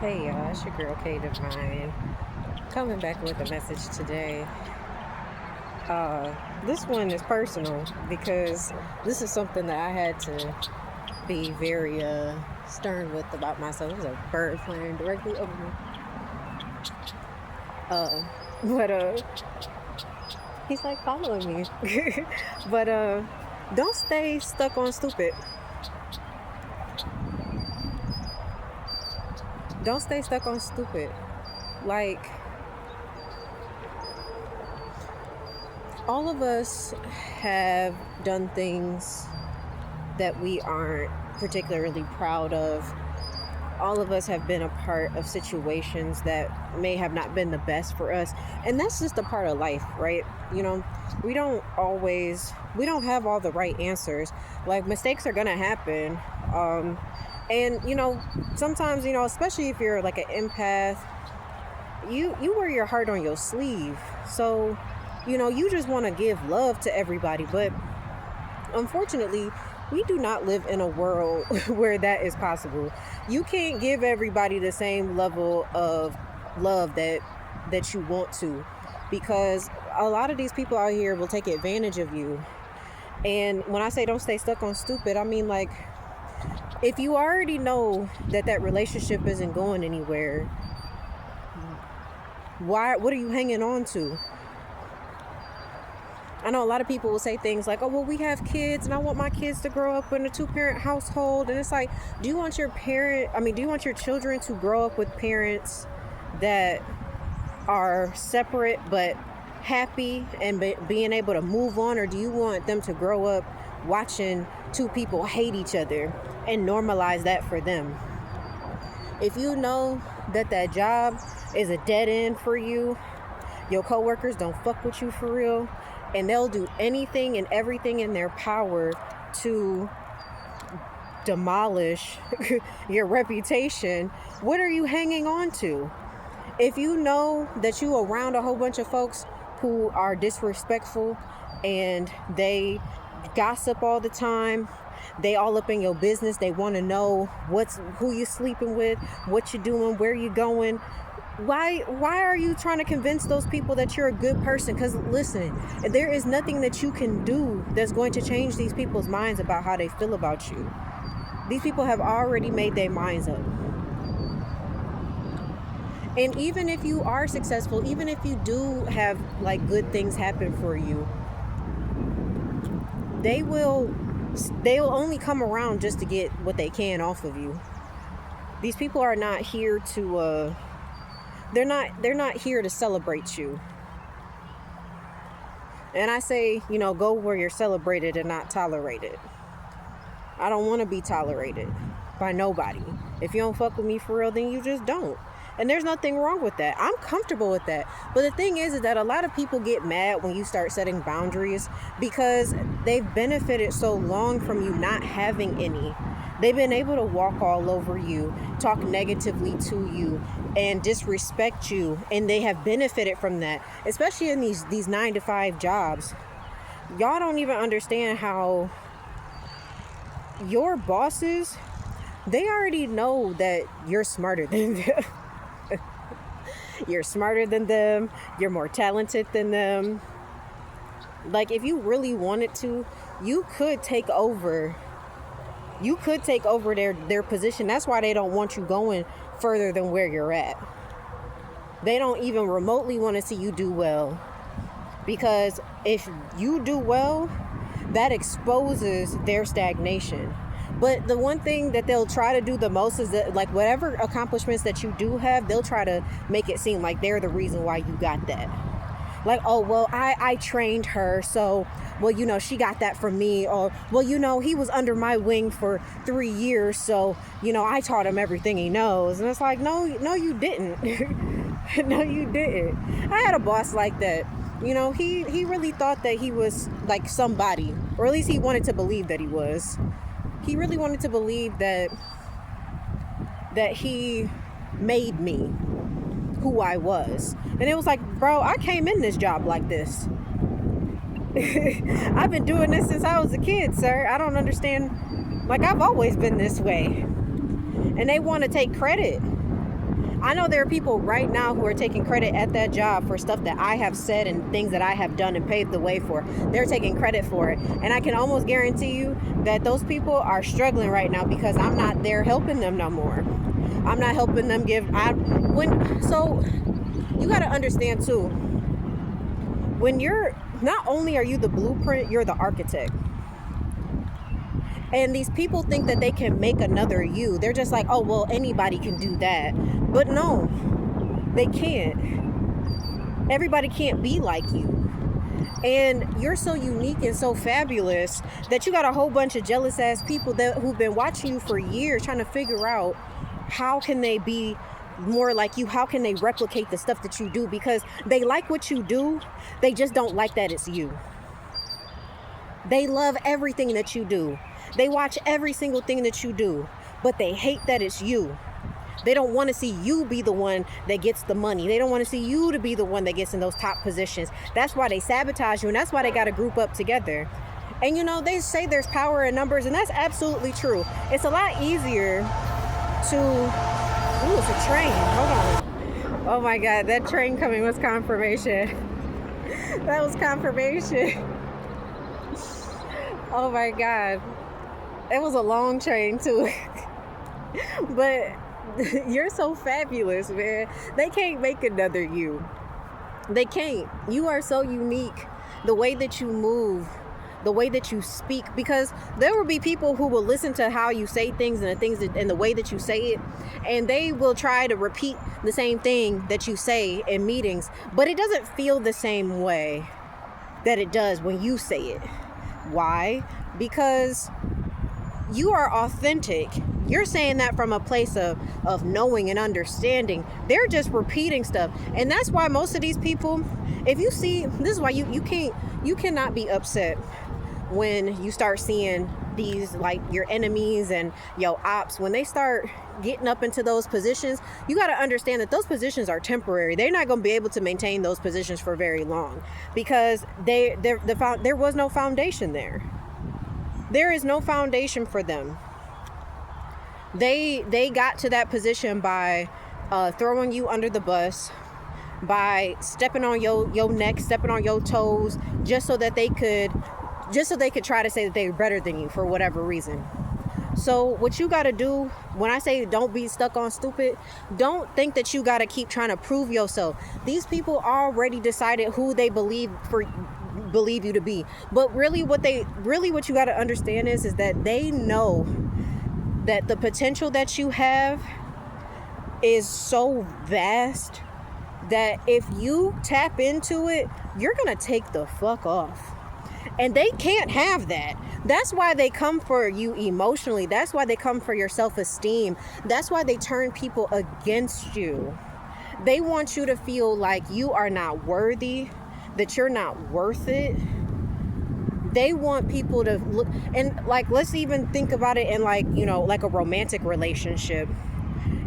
Hey y'all, it's your girl K Divine. Coming back with a message today. Uh, this one is personal because this is something that I had to be very stern with about myself. There's a bird flying directly over me. Uh, but he's like following me. but don't stay stuck on stupid. Don't stay stuck on stupid. Like, all of us have done things that we aren't particularly proud of. All of us have been a part of situations that may have not been the best for us. And that's just a part of life, right? You know, we don't have all the right answers. Like, mistakes are going to happen. And, sometimes, especially if you're like an empath, you wear your heart on your sleeve. So, you just want to give love to everybody. But unfortunately, we do not live in a world where that is possible. You can't give everybody the same level of love that you want to, because a lot of these people out here will take advantage of you. And when I say don't stay stuck on stupid, I mean, like, if you already know that relationship isn't going anywhere, what are you hanging on to? I know a lot of people will say things like, oh, well, we have kids and I want my kids to grow up in a 2-parent household. And it's like, do you want your children to grow up with parents that are separate but happy and being able to move on? Or do you want them to grow up watching two people hate each other and normalize that for them? If you know that job is a dead end for you, your coworkers don't fuck with you for real, and they'll do anything and everything in their power to demolish your reputation, what are you hanging on to? If you know that you around a whole bunch of folks who are disrespectful and they gossip all the time, they all up in your business, they want to know who you sleeping with, what you doing, where you going, why are you trying to convince those people that you're a good person? Because listen, there is nothing that you can do that's going to change these people's minds about how they feel about you. These people have already made their minds up. And even if you are successful, even if you do have like good things happen for you, they'll only come around just to get what they can off of you. These people are not here to they're not here to celebrate you. And I say, go where you're celebrated and not tolerated. I don't want to be tolerated by nobody. If you don't fuck with me for real, then you just don't. And there's nothing wrong with that. I'm comfortable with that. But the thing is that a lot of people get mad when you start setting boundaries because they've benefited so long from you not having any. They've been able to walk all over you, talk negatively to you, and disrespect you. And they have benefited from that, especially in these 9-to-5 jobs. Y'all don't even understand how your bosses, they already know that you're smarter than them. You're smarter than them. You're more talented than them. Like, if you really wanted to, you could take over their position. That's why they don't want you going further than where you're at. They don't even remotely want to see you do well, because if you do well, that exposes their stagnation. But the one thing that they'll try to do the most is that, like, whatever accomplishments that you do have, they'll try to make it seem like they're the reason why you got that. Like, oh, well, I trained her, so, well, she got that from me. Or, well, he was under my wing for 3 years, so, I taught him everything he knows. And it's like, no, you didn't. No, you didn't. I had a boss like that. He really thought that he was like somebody, or at least he wanted to believe that he was. He really wanted to believe that he made me who I was. And it was like, bro, I came in this job like this. I've been doing this since I was a kid, sir. I don't understand. Like, I've always been this way. And they want to take credit. I know there are people right now who are taking credit at that job for stuff that I have said and things that I have done and paved the way for. They're taking credit for it. And I can almost guarantee you that those people are struggling right now because I'm not there helping them no more. I'm not helping them so you got to understand too, when not only are you the blueprint, you're the architect. And these people think that they can make another you. They're just like, oh, well, anybody can do that. But no, they can't. Everybody can't be like you. And you're so unique and so fabulous that you got a whole bunch of jealous ass people who've been watching you for years trying to figure out how can they be more like you? How can they replicate the stuff that you do? Because they like what you do. They just don't like that it's you. They love everything that you do. They watch every single thing that you do, but they hate that it's you. They don't want to see you be the one that gets the money. They don't want to see you to be the one that gets in those top positions. That's why they sabotage you, and that's why they got to group up together. And they say there's power in numbers, and that's absolutely true. It's a lot easier to... Ooh, it's a train. Hold on. Oh my God, that train coming was confirmation. That was confirmation. Oh my God. It was a long train too. But you're so fabulous, man. They can't make another you. They can't. You are so unique. The way that you move, the way that you speak, because there will be people who will listen to how you say things and the way that you say it, and they will try to repeat the same thing that you say in meetings, but it doesn't feel the same way that it does when you say it. Why? Because you are authentic. You're saying that from a place of knowing and understanding. They're just repeating stuff. And that's why most of these people, if you see, this is why you cannot be upset when you start seeing these, like, your enemies and your ops, when they start getting up into those positions. You got to understand that those positions are temporary. They're not going to be able to maintain those positions for very long because there was no foundation there. There is no foundation for them. They got to that position by throwing you under the bus, by stepping on your neck, stepping on your toes, just so they could try to say that they're better than you for whatever reason. So what you got to do, when I say don't be stuck on stupid, don't think that you got to keep trying to prove yourself. These people already decided who they believe you to be. But really what you got to understand is that they know that the potential that you have is so vast that if you tap into it, you're going to take the fuck off. And they can't have that. That's why they come for you emotionally. That's why they come for your self-esteem. That's why they turn people against you. They want you to feel like you are not worthy, that you're not worth it. They want people to look, and like, let's even think about it in like a romantic relationship.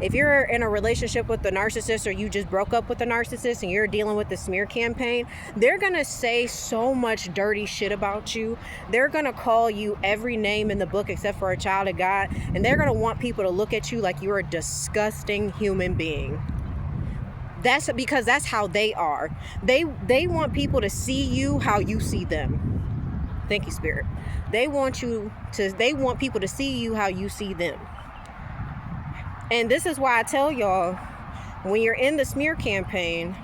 If you're in a relationship with a narcissist, or you just broke up with a narcissist and you're dealing with the smear campaign, they're going to say so much dirty shit about you. They're going to call you every name in the book except for a child of God. And they're going to want people to look at you like you're a disgusting human being. That's because that's how they are. They want people to see you how you see them. Thank you, Spirit. They want people to see you how you see them. And this is why I tell y'all, when you're in the smear campaign,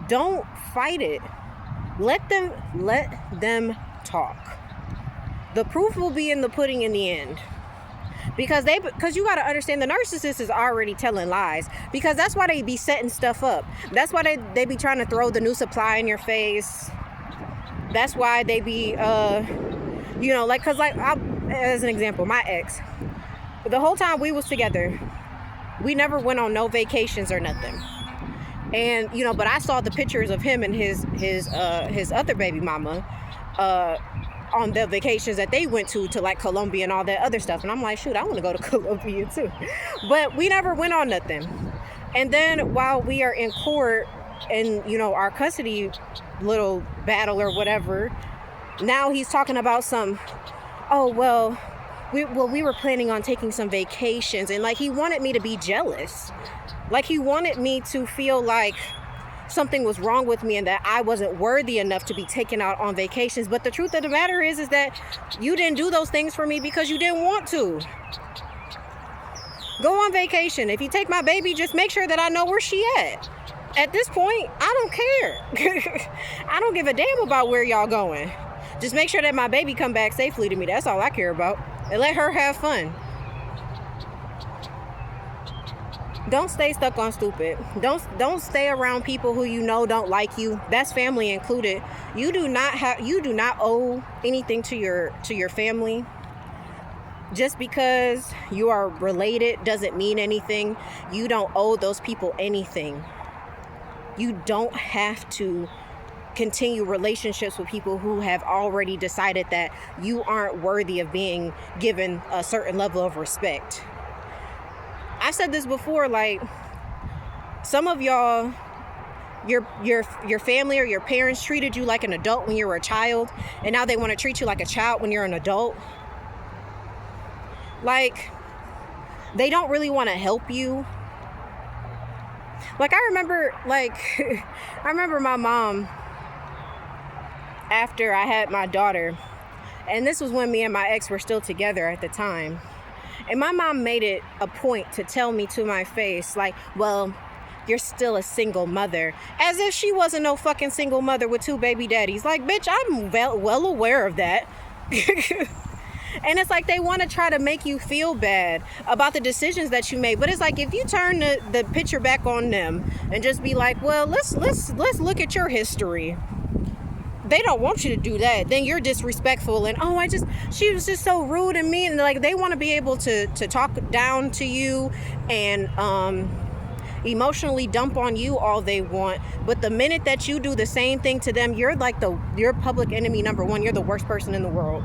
don't fight it. Let them talk. The proof will be in the pudding in the end. Because you got to understand, the narcissist is already telling lies. Because that's why they be setting stuff up. That's why they be trying to throw the new supply in your face. That's why they be, as an example, my ex, the whole time we was together, we never went on no vacations or nothing. And, but I saw the pictures of him and his other baby mama, on the vacations that they went to like Colombia and all that other stuff. And I'm like, shoot, I want to go to Colombia too. But we never went on nothing. And then while we are in court and, our custody little battle or whatever, now he's talking about we were planning on taking some vacations, and like he wanted me to be jealous. Like he wanted me to feel like something was wrong with me and that I wasn't worthy enough to be taken out on vacations. But the truth of the matter is that you didn't do those things for me because you didn't want to. Go on vacation. If you take my baby, just make sure that I know where she at. At this point, I don't care. I don't give a damn about where y'all going. Just make sure that my baby come back safely to me. That's all I care about. And let her have fun. Don't stay stuck on stupid. Don't stay around people who you know don't like you. That's family included. You do not owe anything to your family. Just because you are related doesn't mean anything. You don't owe those people anything. You don't have to continue relationships with people who have already decided that you aren't worthy of being given a certain level of respect. I've said this before, like some of y'all, your family or your parents treated you like an adult when you were a child, and now they want to treat you like a child when you're an adult. Like, they don't really want to help you. Like, I remember my mom, after I had my daughter, and this was when me and my ex were still together at the time. And my mom made it a point to tell me to my face, like, well, you're still a single mother. As if she wasn't no fucking single mother with 2 baby daddies. Like, bitch, I'm well aware of that. And it's like they want to try to make you feel bad about the decisions that you made. But it's like if you turn the picture back on them and just be like, well, let's look at your history. They don't want you to do that. Then you're disrespectful and she was just so rude and mean. And like they want to be able to talk down to you and emotionally dump on you all they want. But the minute that you do the same thing to them, you're like your public enemy number 1. You're the worst person in the world.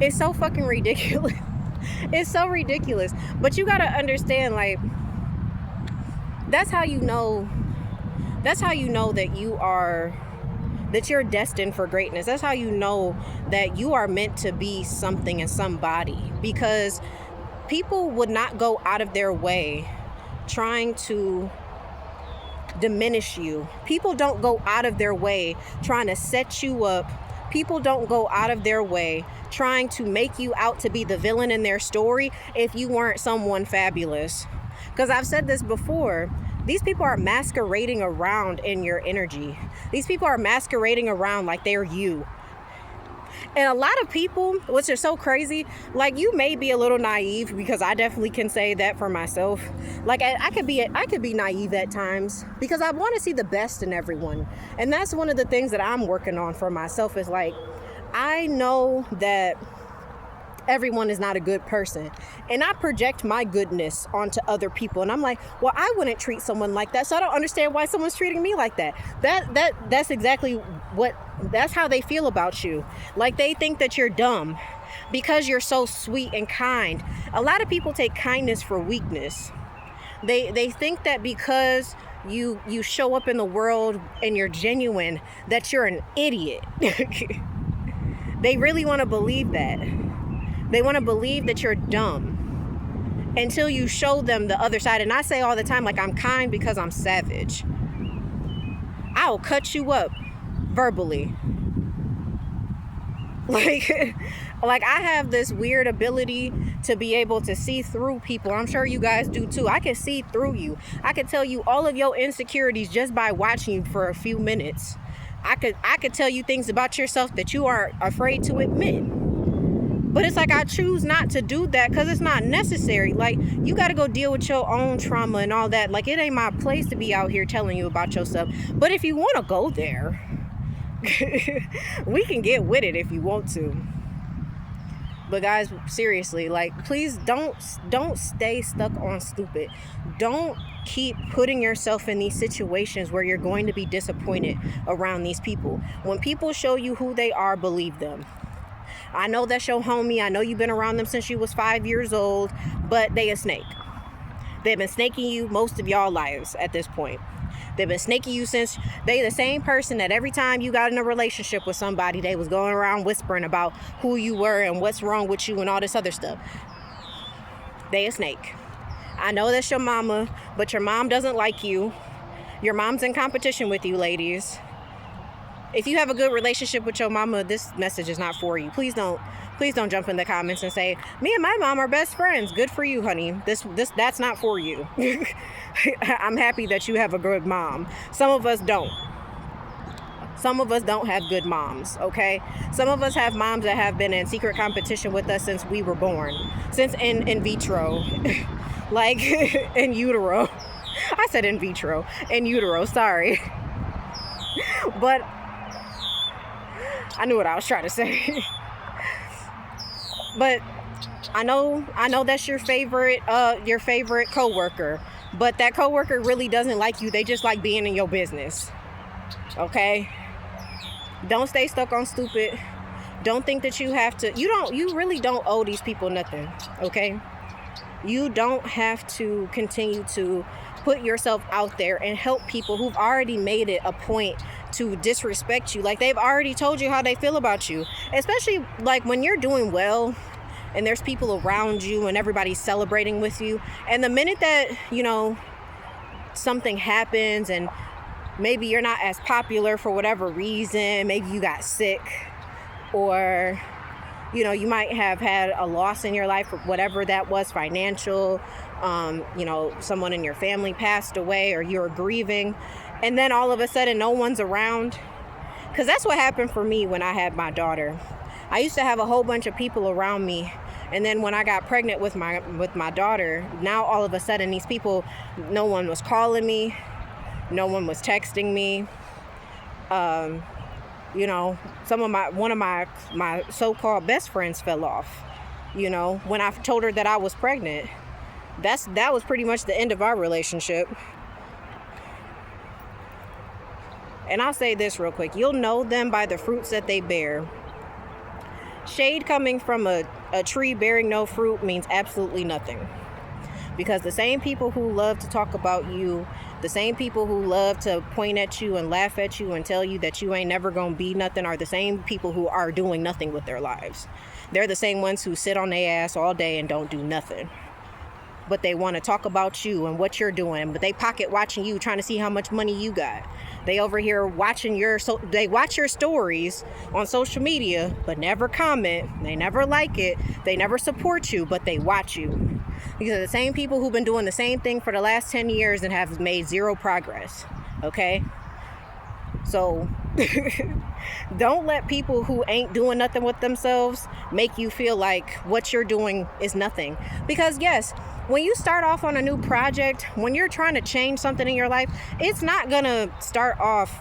It's so fucking ridiculous. It's so ridiculous. But you gotta understand, like, that's how you know that you're destined for greatness. That's how you know that you are meant to be something and somebody. Because people would not go out of their way trying to diminish you. People don't go out of their way trying to set you up. People don't go out of their way trying to make you out to be the villain in their story if you weren't someone fabulous. Because I've said this before, these people are masquerading around in your energy. These people are masquerading around like they're you. And a lot of people, which is so crazy, like you may be a little naive, because I definitely can say that for myself. Like I could be naive at times because I want to see the best in everyone. And that's one of the things that I'm working on for myself is like, I know that everyone is not a good person, and I project my goodness onto other people, and I'm like, well, I wouldn't treat someone like that, so I don't understand why someone's treating me like that. That's exactly that's how they feel about you. Like they think that you're dumb because you're so sweet and kind. A lot of people take kindness for weakness. They think that because you show up in the world and you're genuine, that you're an idiot. They really want to believe that. They want to believe that you're dumb until you show them the other side. And I say all the time, like, I'm kind because I'm savage. I'll cut you up verbally. Like I have this weird ability to be able to see through people. I'm sure you guys do too. I can see through you. I can tell you all of your insecurities just by watching you for a few minutes. I could tell you things about yourself that you are afraid to admit. But it's like I choose not to do that because it's not necessary. Like, you got to go deal with your own trauma and all that. Like, it ain't my place to be out here telling you about yourself. But if you want to go there, we can get with it if you want to. But guys, seriously, like, please don't stay stuck on stupid. Don't keep putting yourself in these situations where you're going to be disappointed around these people. When people show you who they are, believe them. I know that's your homie. I know you've been around them since you was 5 years old, but they a snake. They've been snaking you most of y'all lives at this point. They've been snaking you since they the same person that every time you got in a relationship with somebody, they was going around whispering about who you were and what's wrong with you and all this other stuff. They a snake. I know that's your mama, but your mom doesn't like you. Your mom's in competition with you, ladies. If you have a good relationship with your mama, this message is not for you. Please don't jump in the comments and say, me and my mom are best friends. Good for you, honey. That's not for you. I'm happy that you have a good mom. Some of us don't. Some of us don't have good moms, okay? Some of us have moms that have been in secret competition with us since we were born. Since in vitro. Like in utero. I said in vitro. In utero, sorry. But I knew what I was trying to say. But I know that's your favorite coworker. But that coworker really doesn't like you. They just like being in your business. Okay? Don't stay stuck on stupid. Don't think that you have to. You really don't owe these people nothing. Okay? You don't have to continue to put yourself out there and help people who've already made it a point to disrespect you. Like, they've already told you how they feel about you. Especially like when you're doing well and there's people around you and everybody's celebrating with you. And the minute that, something happens and maybe you're not as popular for whatever reason, maybe you got sick, or you might have had a loss in your life, or whatever that was, financial, someone in your family passed away, or you're grieving, and then all of a sudden no one's around. Because that's what happened for me when I had my daughter. I used to have a whole bunch of people around me, and then when I got pregnant with my daughter, now all of a sudden these people, no one was calling me, no one was texting me. One of my so-called best friends fell off, when I told her that I was pregnant. That was pretty much the end of our relationship. And I'll say this real quick. You'll know them by the fruits that they bear. Shade coming from a tree bearing no fruit means absolutely nothing. Because the same people who love to talk about you, the same people who love to point at you and laugh at you and tell you that you ain't never gonna be nothing, are the same people who are doing nothing with their lives. They're the same ones who sit on their ass all day and don't do nothing. But they want to talk about you and what you're doing, but they pocket watching you, trying to see how much money you got. They over here watching they watch your stories on social media, but never comment. They never like it. They never support you, but they watch you. These are the same people who've been doing the same thing for the last 10 years and have made zero progress. Okay? So don't let people who ain't doing nothing with themselves make you feel like what you're doing is nothing. Because yes, when you start off on a new project, when you're trying to change something in your life, it's not gonna start off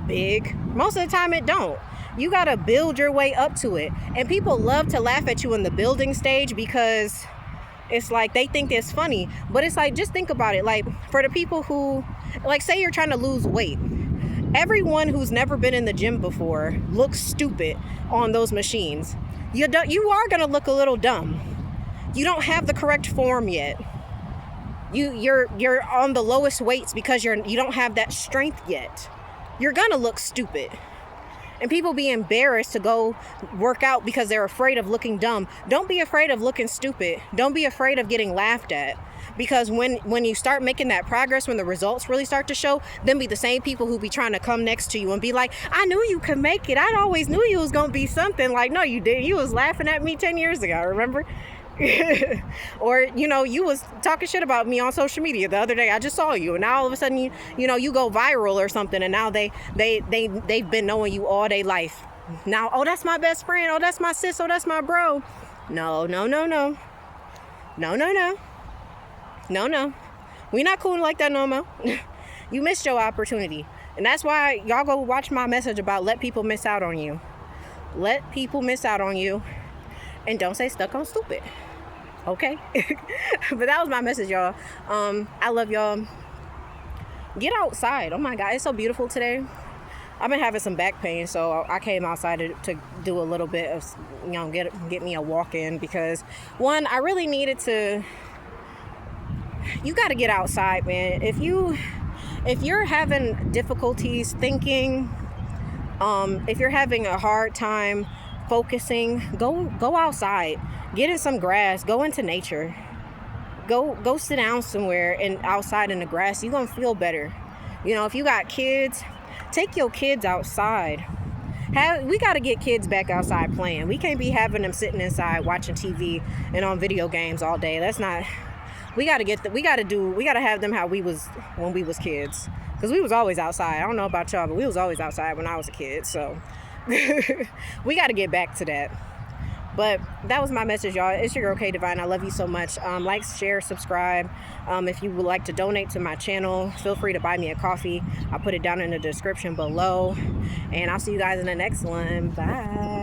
big. Most of the time it don't. You gotta build your way up to it. And people love to laugh at you in the building stage because it's like they think it's funny. But it's like, just think about it. Like, for the people who, like, say you're trying to lose weight. Everyone who's never been in the gym before looks stupid on those machines. You are gonna look a little dumb. You don't have the correct form yet. You're on the lowest weights because you don't have that strength yet. You're gonna look stupid. And people be embarrassed to go work out because they're afraid of looking dumb. Don't be afraid of looking stupid. Don't be afraid of getting laughed at. Because when you start making that progress, when the results really start to show, then be the same people who be trying to come next to you and be like, I knew you could make it. I always knew you was going to be something. Like, no, you didn't. You was laughing at me 10 years ago, remember? Or, you was talking shit about me on social media the other day. I just saw you, and now all of a sudden you go viral or something, and now they've been knowing you all day life. Now, oh, that's my best friend. Oh, that's my sis. Oh, that's my bro. No. We not cool like that no more. You missed your opportunity. And that's why y'all go watch my message about let people miss out on you. Let people miss out on you. And don't stay stuck on stupid. Okay? But that was my message, y'all. I love y'all. Get outside. Oh my God, it's so beautiful today. I've been having some back pain, so I came outside to do a little bit of, get me a walk in, because one, I really needed to you got to get outside, man. If you're having difficulties thinking, if you're having a hard time focusing, go outside, get in some grass, go into nature, go sit down somewhere and outside in the grass. You're gonna feel better. You know, if you got kids, take your kids outside. We got to get kids back outside playing. We can't be having them sitting inside watching TV and on video games all day. That's not. We got to have them how we was when we was kids, because we was always outside. I don't know about y'all, but we was always outside when I was a kid. So we got to get back to that. But that was my message, y'all. It's your girl K Divine. I love you so much. Like, share, subscribe. If you would like to donate to my channel, feel free to buy me a coffee. I'll put it down in the description below. And I'll see you guys in the next one. Bye.